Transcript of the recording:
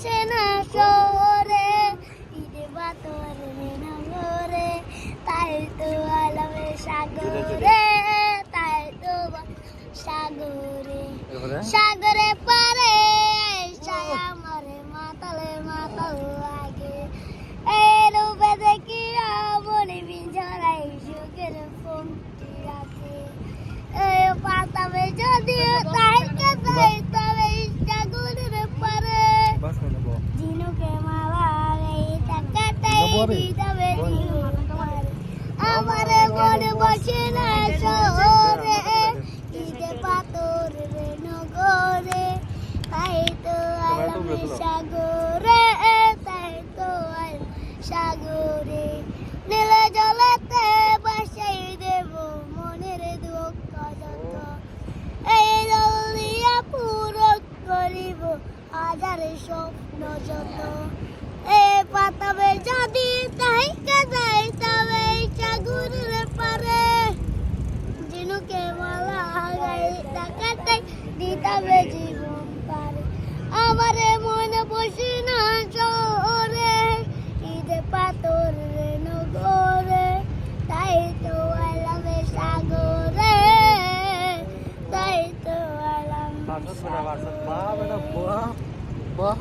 চেনা শহরে ঈদে বাতর নগরে তাই তো আলমে সাগরে তাই তো সাগরে সাগরে পারে আমারে মাতালে মাতাল লাগে এই রূপে দেখি মনে বিঝরাই সুখের ফোনটি রাখে এই পাতাবে যদি তাই কাছে তবে সাগরের পারে জিনুকে মালা এই টাকাটাই দিতে আমারে মনে বসে না শহরে ঈদে পাথর নগরে তাই তো আলমে সাগরে তাই তো সাগরে নীলে জলেতে বাসাই দেব মনের দুঃখ যত এই জলিয়া পূরণ করিব হাজার স্বপ্ন যত এই পাতাবে যদি তাই কাদাই তবে সাগরের পারে জিনুকে মালা গাই টাকাটাই দিতাবে জীবন পারে আমারে